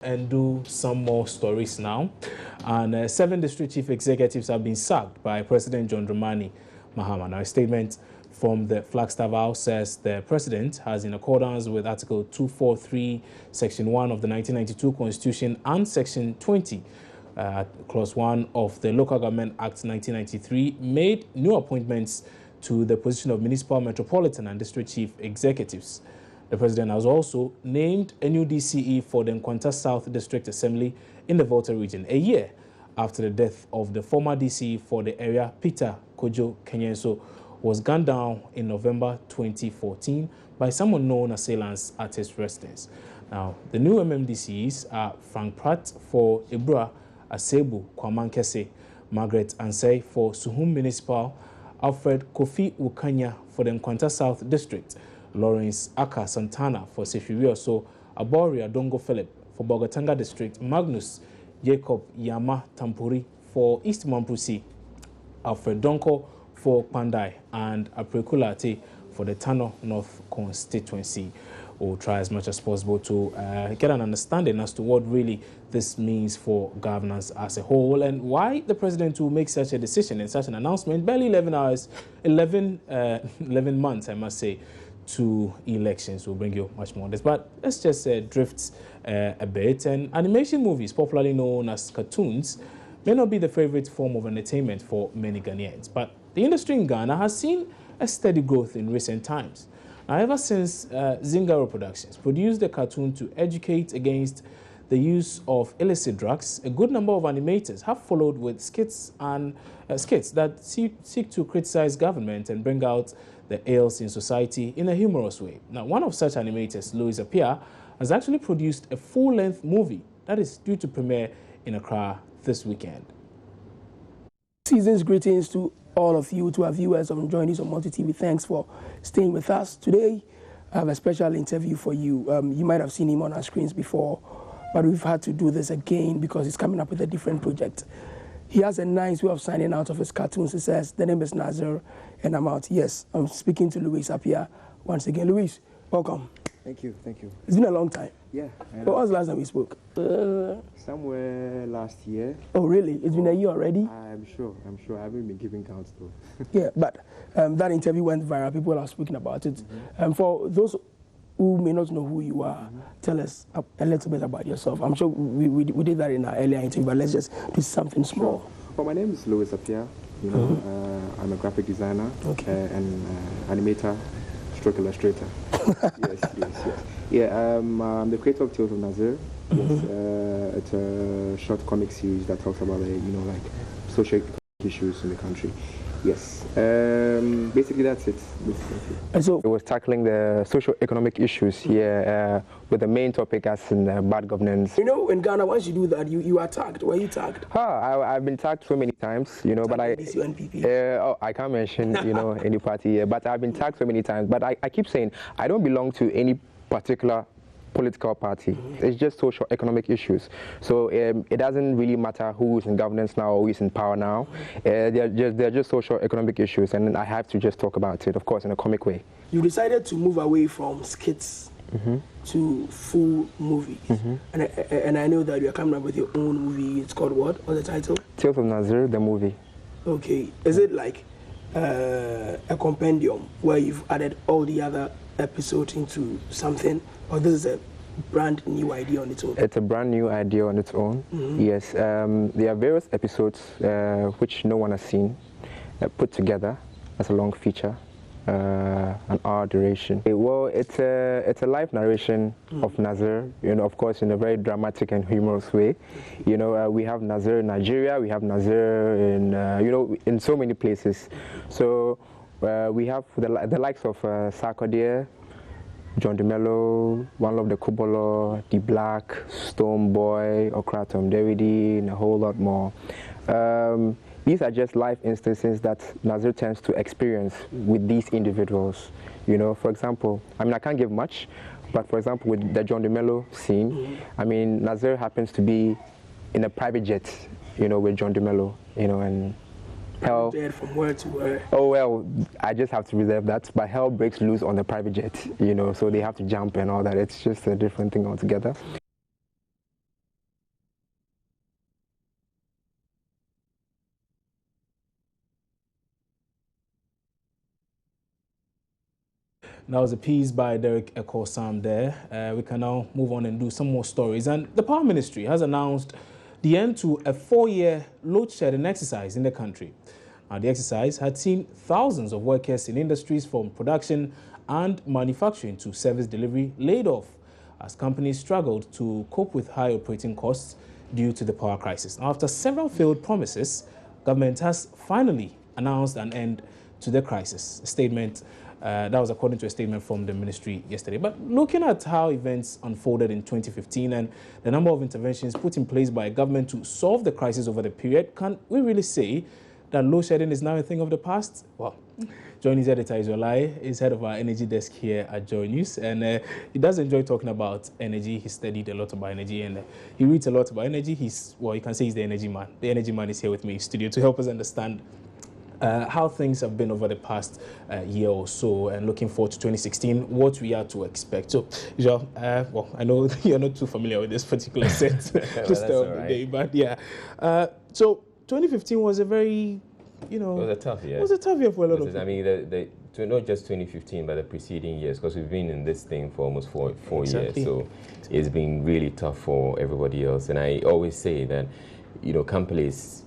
And do some more stories now. And 7 district chief executives have been sacked by President John Dramani Mahama. Now, a statement from the Flagstaff House says the president has, in accordance with Article 243, Section 1 of the 1992 Constitution and Section 20, Clause 1 of the Local Government Act 1993, made new appointments to the position of municipal, metropolitan and district chief executives. The president has also named a new DCE for the Nkwanta South District Assembly in the Volta region, a year after the death of the former DCE for the area, Peter Kojo Kenyenso, was gunned down in November 2014 by some unknown assailants at his residence. Now, the new MMDCEs are Frank Pratt for Ibra Asebu Kwamankese, Margaret Ansei for Suhum Municipal, Alfred Kofi Wukanya for the Nkwanta South District, Lawrence Aka Santana for Sefirioso, Abori Adongo Philip for Bogatanga District, Magnus Jacob Yama Tampuri for East Mampusi, Alfred Donko for Pandai, and Aprekulate for the Tano North constituency. We'll try as much as possible to get an understanding as to what really this means for governance as a whole and why the president will make such a decision and such an announcement barely 11 months, I must say, to elections. We'll bring you much more on this, but let's just drift a bit. And animation movies, popularly known as cartoons, may not be the favorite form of entertainment for many Ghanaians, but the industry in Ghana has seen a steady growth in recent times. Now, ever since Zingaro Productions produced the cartoon to educate against the use of illicit drugs, a good number of animators have followed with skits that seek to criticize government and bring out the ills in society in a humorous way. Now, one of such animators, Louisa Pia, has actually produced a full-length movie that is due to premiere in Accra this weekend. Season's greetings to all of you, to our viewers of joining us on Multi-TV. Thanks for staying with us. Today, I have a special interview for you. You might have seen him on our screens before, but we've had to do this again because he's coming up with a different project. He has a nice way of signing out of his cartoons. He says, the name is Nazir, and I'm out. Yes, I'm speaking to Louisa Pia once again. Luis, welcome. Thank you, thank you. It's been a long time. Yeah. When was the last time we spoke? Somewhere last year. Oh, really? It's been a year already? I'm sure. I haven't been keeping count though. Yeah, but that interview went viral. People are speaking about it. For those who may not know who you are, tell us a little bit about yourself. I'm sure we did that in our earlier interview, but let's just do something small. Sure. Well, my name is Louisa Pia. I'm a graphic designer and animator, stroke illustrator. yes. Yeah, I'm the creator of Tales of Nazir. Yes, it's a short comic series that talks about like social issues in the country. Yes, basically that's it. And so it was tackling the socio-economic issues here with the main topic as in bad governance. You know, in Ghana, once you do that, you are tagged. Were you tagged? I've been tagged so many times, but I can't mention, any party here, but I've been tagged so many times. But I keep saying I don't belong to any particular political party. It's just social economic issues. So it doesn't really matter who is in governance now or who is in power now. They're just social economic issues, and I have to just talk about it, of course, in a comic way. You decided to move away from skits to full movies, and I know that you're coming up with your own movie. It's called what? What's the title? Tales of Nazir, the movie. Okay. Is it like a compendium where you've added all the other episodes into something, or this is a brand new idea on its own? It's a brand new idea on its own. Yes, there are various episodes which no one has seen, put together as a long feature, an hour duration. Well, it's a live narration of Nazir, of course, in a very dramatic and humorous way. We have Nazir in Nigeria, we have Nazir in in so many places. So we have the likes of Sarkodie, John DeMello, One Love the Kubolo, The Black, Stone Boy, Okratom Derridi, and a whole lot more. These are just life instances that Nazir tends to experience with these individuals. For example, I can't give much, but for example, with the John DeMello scene, Nazir happens to be in a private jet, with John DeMello, and hell, from where to where? Oh well, I just have to reserve that. But hell breaks loose on the private jet, so they have to jump and all that. It's just a different thing altogether. That was a piece by Derek Ekosam there. We can now move on and do some more stories. And the Power Ministry has announced the end to a 4-year load shedding exercise in the country. Now, the exercise had seen thousands of workers in industries from production and manufacturing to service delivery laid off as companies struggled to cope with high operating costs due to the power crisis. Now, after several failed promises, government has finally announced an end to the crisis. A statement that was according to a statement from the ministry yesterday. But looking at how events unfolded in 2015 and the number of interventions put in place by government to solve the crisis over the period, can we really say that load shedding is now a thing of the past? Well, Joining editor Israelai is head of our energy desk here at Joy News, and he does enjoy talking about energy. He studied a lot about energy, and he reads a lot about energy. You can say he's the energy man. The energy man is here with me in studio to help us understand how things have been over the past year or so, and looking forward to 2016, what we are to expect. So, Joel, I know you're not too familiar with this particular set just the day, but yeah. So 2015 was a very, it was a tough year. It was a tough year for a lot of people. I mean, not just 2015, but the preceding years, because we've been in this thing for almost four years. So it's been really tough for everybody else. And I always say that, companies,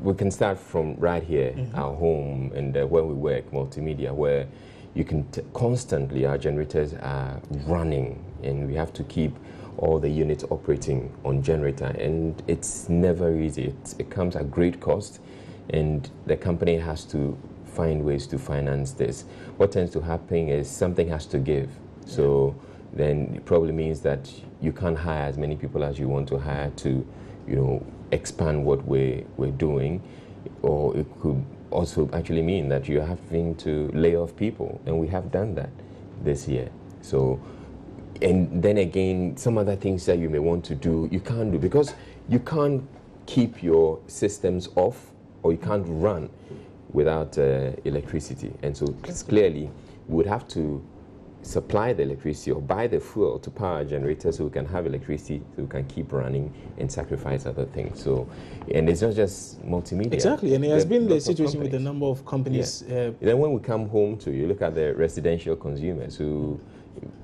we can start from right here, our home, and where we work, Multimedia, where you can constantly, our generators are running, and we have to keep all the units operating on generator, and it's never easy. It comes at great cost, and the company has to find ways to finance this. What tends to happen is something has to give. So then it probably means that you can't hire as many people as you want to hire to, expand what we're doing, or it could also actually mean that you're having to lay off people, and we have done that this year. So, and then again, some other things that you may want to do, you can't do, because you can't keep your systems off, or you can't run without electricity. And so clearly, we would have to supply the electricity or buy the fuel to power generators so we can have electricity, so we can keep running and sacrifice other things. So, and it's not just Multimedia. Exactly, and it has been the situation with the number of companies. Yeah. Then when we come home to you look at the residential consumers who,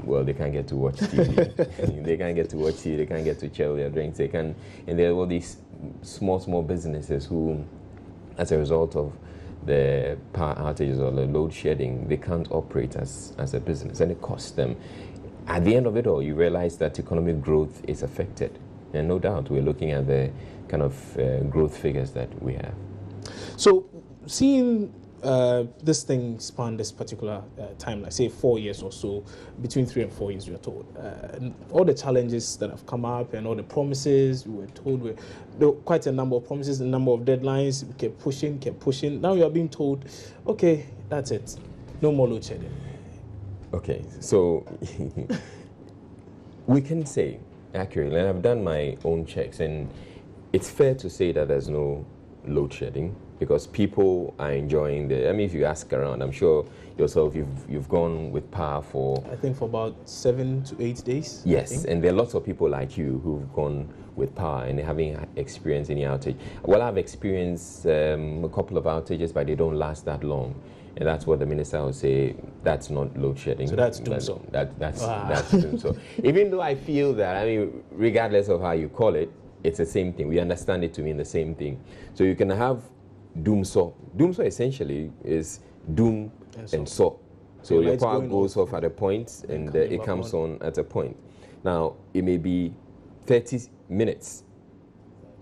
well, they can't get to watch TV. They can't get to watch TV, they can't get to chill their drinks, and there are all these small businesses who, as a result of the power outages or the load shedding, they can't operate as a business, and it costs them. At the end of it all, you realize that economic growth is affected, and no doubt we're looking at the kind of growth figures that we have. So, seeing this thing span this particular time, like say 4 years or so, between 3 and 4 years, we are told, all the challenges that have come up and all the promises we were told, there were quite a number of promises, a number of deadlines, we kept pushing. Now you are being told, okay, that's it, no more load shedding. Okay, so we can say accurately, and I've done my own checks, and it's fair to say that there's no load shedding, because people are enjoying if you ask around, I'm sure yourself, you've gone with power for, I think, for about 7 to 8 days. Yes, and there are lots of people like you who've gone with power and they haven't experienced any outage. Well, I've experienced a couple of outages, but they don't last that long. And that's what the minister would say, that's not load shedding. So that's doom so. That's doom so. Even though I feel that, regardless of how you call it, it's the same thing. We understand it to mean the same thing. So you can have doom so. Doom so essentially is doom and so. So your power goes off at a point, and it comes on at a point. Now, it may be 30 minutes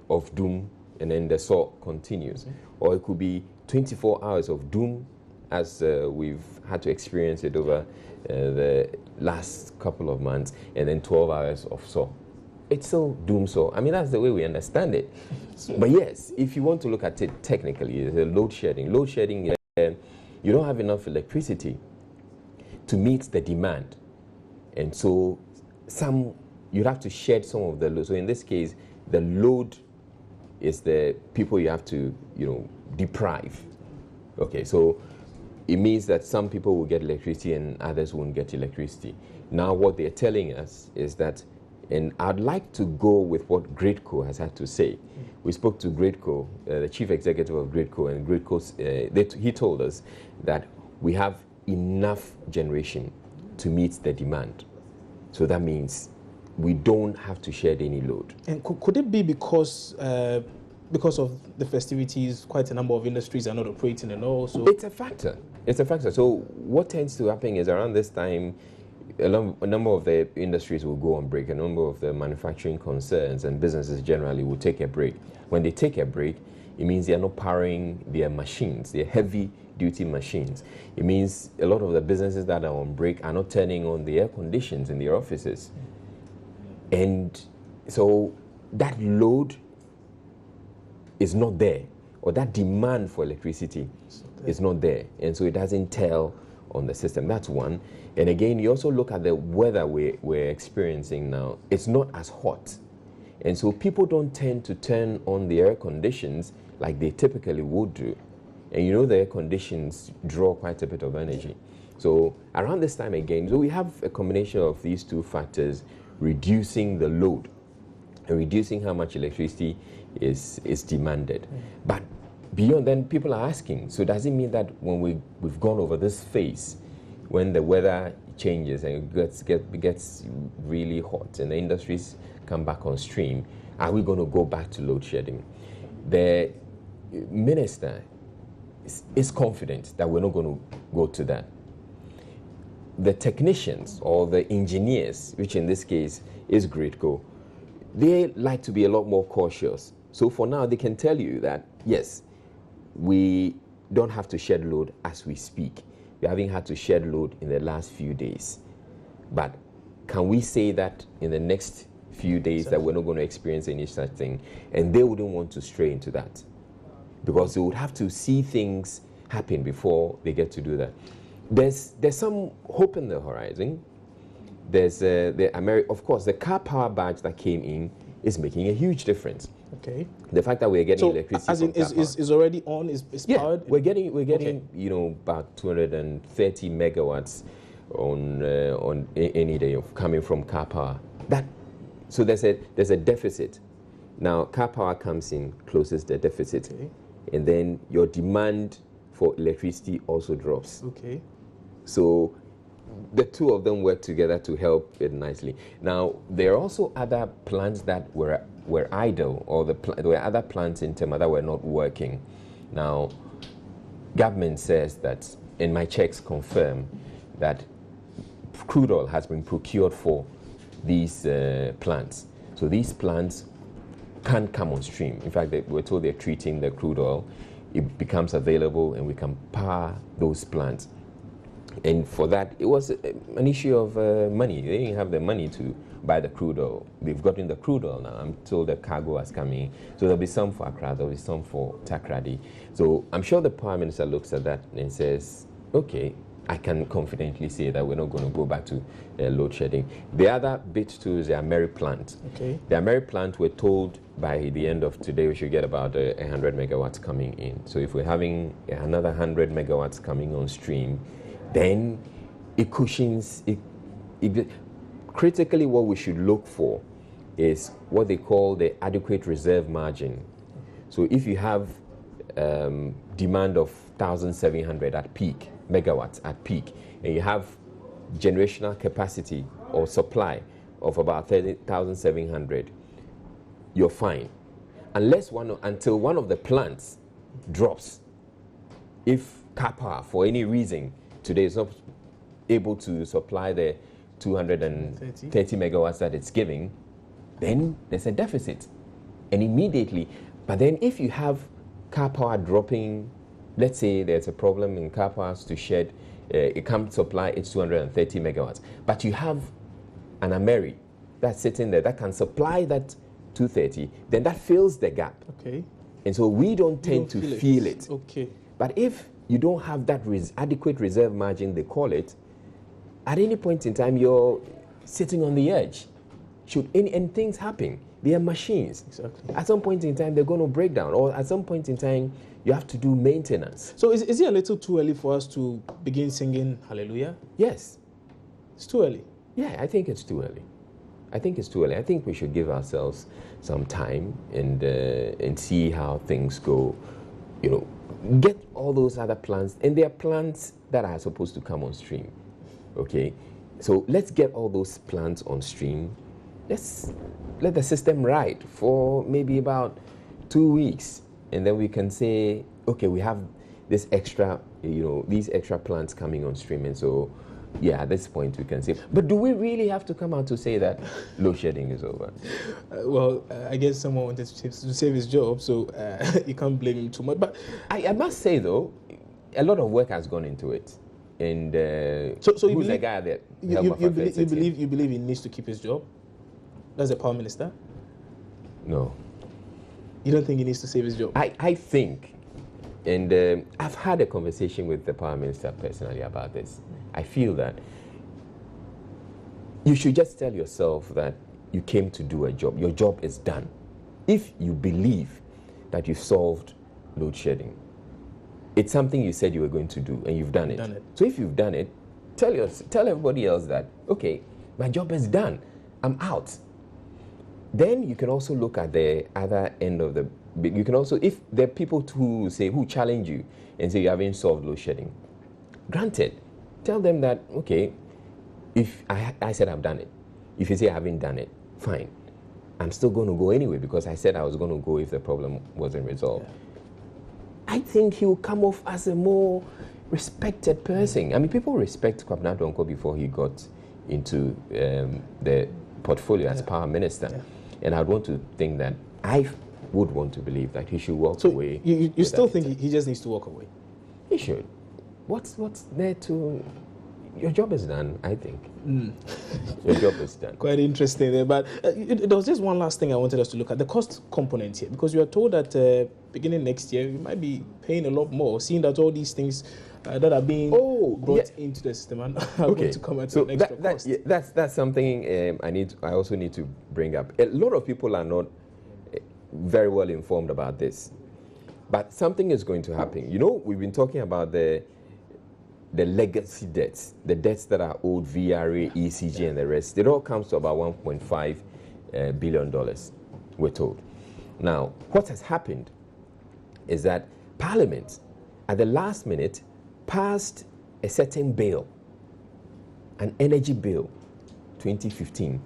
of doom, and then the saw continues. Or it could be 24 hours of doom, as we've had to experience it over the last couple of months, and then 12 hours of saw. It's still doom so. That's the way we understand it. But yes, if you want to look at it technically, it's a load shedding. Load shedding is you don't have enough electricity to meet the demand. And so you'd have to shed some of the load. So in this case, the load is the people you have to, deprive. Okay, so it means that some people will get electricity and others won't get electricity. Now what they're telling us is that, and I'd like to go with what Gridco has had to say. We spoke to Gridco, the chief executive of Gridco, and Gridco, he told us that we have enough generation to meet the demand. So that means we don't have to shed any load. And could it be because of the festivities, quite a number of industries are not operating and all? So it's a factor. It's a factor. So what tends to happen is around this time, a number of the industries will go on break. A number of the manufacturing concerns and businesses generally will take a break. When they take a break, it means they are not powering their machines, their heavy-duty machines. It means a lot of the businesses that are on break are not turning on the air conditions in their offices. And so that load is not there, or that demand for electricity is not there. And so it doesn't tell on the system. That's one. And again, you also look at the weather we're experiencing now. It's not as hot. And so people don't tend to turn on the air conditions like they typically would do. And you know the air conditions draw quite a bit of energy. So around this time again, so we have a combination of these two factors, reducing the load and reducing how much electricity is demanded. But beyond then, people are asking, so does it mean that when we've gone over this phase, when the weather changes and it gets really hot and the industries come back on stream, are we going to go back to load shedding? The minister is confident that we're not going to go to that. The technicians or the engineers, which in this case is GridCo, they like to be a lot more cautious. So for now, they can tell you that, yes, we don't have to shed load as we speak. We haven't had to shed load in the last few days. But can we say that in the next few days that we're not going to experience any such thing? And they wouldn't want to stray into that, because they would have to see things happen before they get to do that. There's some hope in the horizon. There's of course, the car power badge that came in is making a huge difference. Okay. The fact that we're getting so electricity as in is already on, is powered? We're getting Okay. about 230 megawatts on any day of coming from car power. So there's a deficit. Now car power comes in, closes the deficit, Okay. and then your demand for electricity also drops. Okay. So the two of them work together to help it nicely. Now, there are also other plants that were idle, or there were other plants in Tema that were not working. Now, government says that, and my checks confirm, that crude oil has been procured for these plants. So these plants can't come on stream. In fact, we're told they're treating the crude oil. It becomes available and we can power those plants. And for that, it was an issue of money. They didn't have the money to buy the crude oil. They've gotten the crude oil now. I'm told the cargo has come in. So there'll be some for Accra, there'll be some for Takrady. So I'm sure the Prime Minister looks at that and says, okay, I can confidently say that we're not going to go back to load shedding. The other bit too is the Ameri plant. Okay. The Ameri plant, we're told by the end of today we should get about 100 megawatts coming in. So if we're having another 100 megawatts coming on stream, then it cushions it. Critically, what we should look for is what they call the adequate reserve margin. So if you have demand of 1,700 at peak, megawatts at peak, and you have generational capacity or supply of about 30,700, you're fine. Until one of the plants drops. If Kappa, for any reason, today is not able to supply the 230 megawatts that it's giving, then there's a deficit. And immediately, but then if you have car power dropping, let's say there's a problem in car powers to shed, it can't supply its 230 megawatts, but you have an Ameri that's sitting there that can supply that 230, then that fills the gap. Okay. And so we don't tend to feel it. Okay. But if you don't have that adequate reserve margin, they call it, at any point in time, you're sitting on the edge. And things happen. They are machines. Exactly. At some point in time, they're going to break down. Or at some point in time, you have to do maintenance. So is it a little too early for us to begin singing Hallelujah? Yes. It's too early. Yeah, I think it's too early. I think we should give ourselves some time and see how things go. get all those other plants, and there are plants that are supposed to come on stream. Okay, so let's get all those plants on stream. Let's let the system ride for maybe about 2 weeks, and then we can say, okay, we have this extra, these extra plants coming on stream, and so, yeah, at this point we can say. But do we really have to come out to say that load shedding is over? I guess someone wanted to save his job, so you can't blame him too much. But I must say, though, a lot of work has gone into it. And so who's you believe, the guy that you believe he needs to keep his job? That's the Power Minister? No. You don't think he needs to save his job? I think, and I've had a conversation with the Power Minister personally about this. I feel that you should just tell yourself that you came to do a job. Your job is done. If you believe that you solved load shedding, it's something you said you were going to do, and you've done it. So if you've done it, tell everybody else that, okay, my job is done. I'm out. Then you can also look at the other end of you can also, if there are people who challenge you and say you haven't solved load shedding, granted, tell them that, okay, if I said I've done it, if you say I haven't done it, fine. I'm still going to go anyway because I said I was going to go if the problem wasn't resolved. Yeah. I think he will come off as a more respected person. I mean, people respect Kwabena Donkor before he got into the portfolio as Power Minister. Yeah. And I'd want to think that I would want to believe that he should walk away. You still think he just needs to walk away? He should. What's there to... Your job is done, I think. Your job is done. Quite interesting there. But there was just one last thing I wanted us to look at, the cost component here. Because you are told that beginning next year, you might be paying a lot more, seeing that all these things that are being brought into the system and are going to come at an extra cost. That's something I also need to bring up. A lot of people are not very well informed about this. But something is going to happen. We've been talking about the legacy debts, the debts that are owed, VRA, ECG, and the rest. It all comes to about $1.5 billion, we're told. Now, what has happened is that Parliament, at the last minute, passed a certain bill, an energy bill, 2015.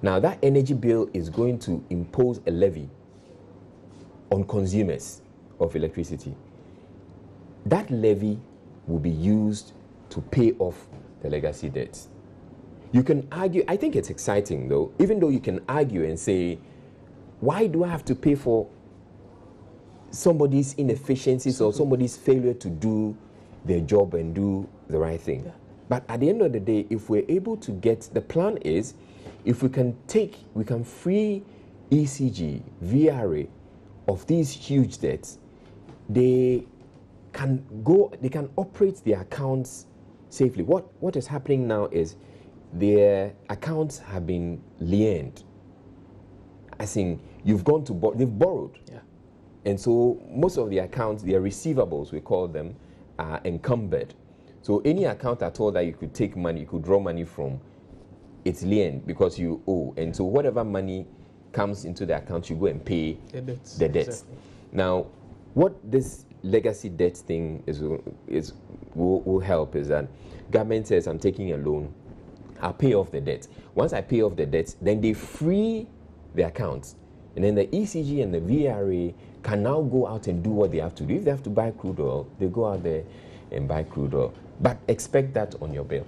Now, that energy bill is going to impose a levy on consumers of electricity. That levy will be used to pay off the legacy debts. You can argue, I think it's exciting though, even though you can argue and say, why do I have to pay for somebody's inefficiencies or somebody's failure to do their job and do the right thing? Yeah. But at the end of the day, if we're able to the plan is, if we can free ECG, VRA of these huge debts, they can operate their accounts safely. What is happening now is their accounts have been liened. As in, they've borrowed. Yeah. And so most of the accounts, their receivables, we call them, are encumbered. So any account at all that you could take money, you could draw money from, it's liened because you owe. And so whatever money comes into the account, you go and pay the debts. Exactly. Now, what this legacy debt thing will help is that government says, I'm taking a loan, I'll pay off the debt. Once I pay off the debt, then they free the accounts. And then the ECG and the VRA can now go out and do what they have to do. If they have to buy crude oil, they go out there and buy crude oil. But expect that on your bill.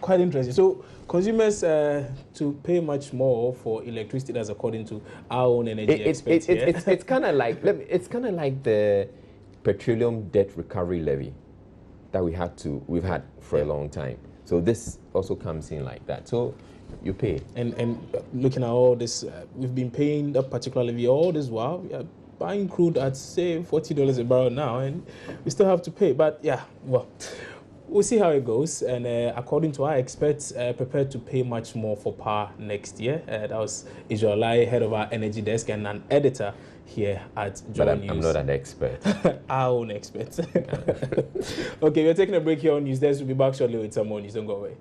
Quite interesting. So consumers to pay much more for electricity, that's according to our own energy experts. It's kind of like the petroleum debt recovery levy that we've had for a long time. So this also comes in like that. So you pay. And looking at all this, we've been paying that particular levy all this while. We are buying crude at say $40 a barrel now, and we still have to pay. But yeah, well, we'll see how it goes. And according to our experts, prepared to pay much more for power next year. That was Israelai, head of our energy desk and an editor here at Joy News. I'm not an expert. Our own expert. Okay, we're taking a break here on News Desk. We'll be back shortly with some more news. Don't go away.